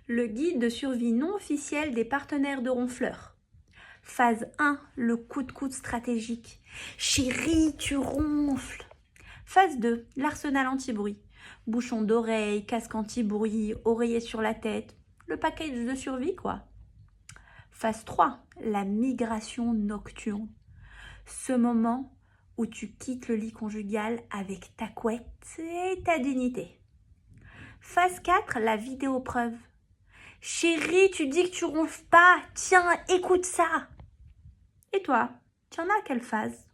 Le guide de survie non officiel des partenaires de ronfleurs. Phase 1, le coup de coude stratégique. Chérie, tu ronfles. Phase 2, l'arsenal anti-bruit. Bouchon d'oreille, casque anti-bruit, oreiller sur la tête. Le package de survie, quoi. Phase 3, la migration nocturne. Ce moment où tu quittes le lit conjugal avec ta couette et ta dignité. Phase 4, la vidéopreuve. Chérie, tu dis que tu ronfles pas. Tiens, écoute ça. Et toi, tu en as à quelle phase ?